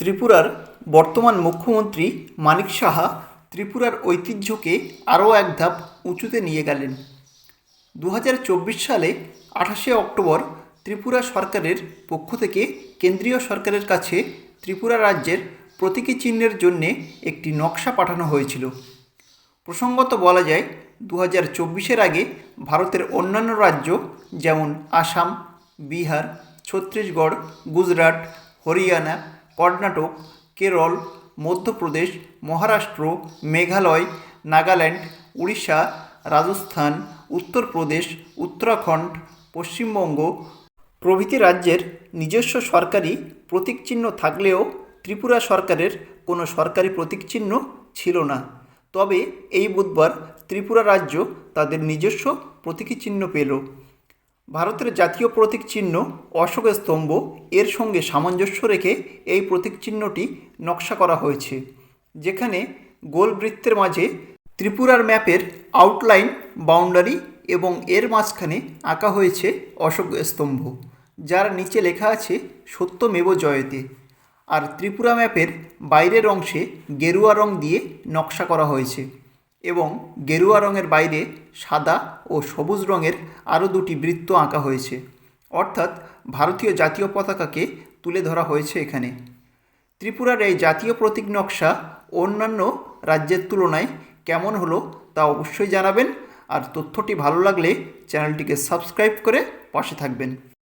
ত্রিপুরার বর্তমান মুখ্যমন্ত্রী মানিক সাহা ত্রিপুরার ঐতিহ্যকে আরও এক ধাপ উঁচুতে নিয়ে গেলেন। 2024 সালে 28শে অক্টোবর ত্রিপুরা সরকারের পক্ষ থেকে কেন্দ্রীয় সরকারের কাছে ত্রিপুরা রাজ্যের প্রতীকী চিহ্নের জন্যে একটি নকশা পাঠানো হয়েছিল। প্রসঙ্গত বলা যায়, 2024-এর আগে ভারতের অন্যান্য রাজ্য যেমন আসাম, বিহার, ছত্তিশগড়, গুজরাট, হরিয়ানা, কর্ণাটক, কেরল, মধ্যপ্রদেশ, মহারাষ্ট্র, মেঘালয়, নাগাল্যান্ড, উড়িষ্যা, রাজস্থান, উত্তরপ্রদেশ, উত্তরাখণ্ড, পশ্চিমবঙ্গ প্রভৃতি রাজ্যের নিজস্ব সরকারি প্রতীক চিহ্ন থাকলেও ত্রিপুরা সরকারের কোনো সরকারি প্রতীক চিহ্ন ছিল না। তবে এই বুধবার ত্রিপুরা রাজ্য তাদের নিজস্ব প্রতীকী চিহ্ন পেল। ভারতের জাতীয় প্রতীক চিহ্ন অশোক স্তম্ভ এর সঙ্গে সামঞ্জস্য রেখে এই প্রতীক চিহ্নটি নকশা করা হয়েছে, যেখানে গোল বৃত্তের মাঝে ত্রিপুরার ম্যাপের আউটলাইন, বাউন্ডারি এবং এর মাঝখানে আঁকা হয়েছে অশোক স্তম্ভ, যার নিচে লেখা আছে সত্যমেব জয়তে। আর ত্রিপুরা ম্যাপের বাইরের অংশে গেরুয়া রং দিয়ে নকশা করা হয়েছে এবং গেরুয়া রঙের বাইরে সাদা ও সবুজ রঙের আরও দুটি বৃত্ত আঁকা হয়েছে, অর্থাৎ ভারতীয় জাতীয় পতাকাকে তুলে ধরা হয়েছে এখানে। ত্রিপুরার এই জাতীয় প্রতীক নকশা অন্যান্য রাজ্যের তুলনায় কেমন হলো তা অবশ্যই জানাবেন, আর তথ্যটি ভালো লাগলে চ্যানেলটিকে সাবস্ক্রাইব করে পাশে থাকবেন।